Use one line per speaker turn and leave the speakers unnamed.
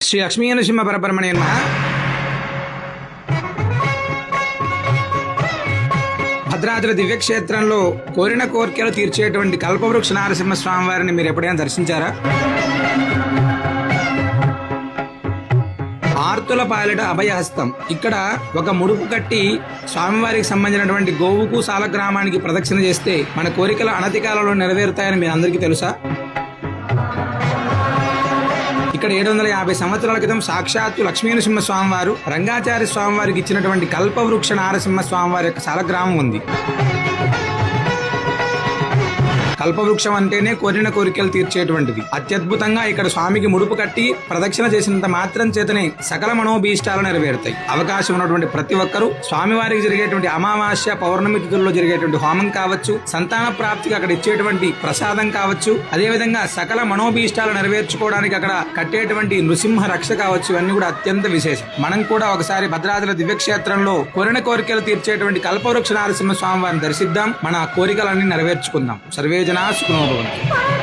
శ్రీ లక్ష్మీ నరసింహ పరబ్రహ్మణ్య నమః. భద్రాద్రి దివ్యక్షేత్రంలో కోరిన కోరికలు తీర్చేటువంటి కల్పవృక్ష నారసింహ స్వామి వారిని మీరు ఎప్పుడైనా దర్శించారా? ఆర్తుల పాలిట అభయహస్తం. ఇక్కడ ఒక ముడుపు కట్టి స్వామివారికి సంబంధించినటువంటి గోవుకు సాలగ్రామానికి ప్రదక్షిణ చేస్తే మన కోరికలు అనతి కాలంలో నెరవేరుతాయని మీ అందరికీ తెలుసా? ఇక్కడ 750 సంవత్సరాల క్రితం సాక్షాత్తు లక్ష్మీనరసింహ స్వామివారు రంగాచార్య స్వామివారికి ఇచ్చినటువంటి కల్పవృక్ష నారసింహ స్వామివారి యొక్క సాలగ్రామం ఉంది. కల్పవృక్షం అంటేనే కోరిన కోరికలు తీర్చేటువంటిది. అత్యద్భుతంగా ఇక్కడ స్వామికి ముడుపు కట్టి ప్రదక్షిణ చేసినంత మాత్రం చేతనే సకల మనోభీష్టాలు నెరవేరుతాయి. అవకాశం ఉన్నటువంటి ప్రతి ఒక్కరూ స్వామివారికి జరిగేటువంటి అమావాస్య పౌర్ణమి తిథుల్లో జరిగేటువంటి హోమం కావచ్చు, సంతాన ప్రాప్తికి అక్కడ ఇచ్చేటువంటి ప్రసాదం కావచ్చు, అదేవిధంగా సకల మనోభీష్టాలు నెరవేర్చుకోవడానికి అక్కడ కట్టేటువంటి నృసింహ రక్ష కావచ్చు, ఇవన్నీ కూడా అత్యంత విశేషం. మనం కూడా ఒకసారి భద్రాద్రి దివ్యక్షేత్రంలో కోరిన కోరికలు తీర్చేటువంటి కల్పవృక్ష నారసింహ స్వామి వారిని దర్శిద్దాం. మన కోరికలన్నీ నెరవేర్చుకుందాం. సర్వే జనా సుఖినో భవంతు.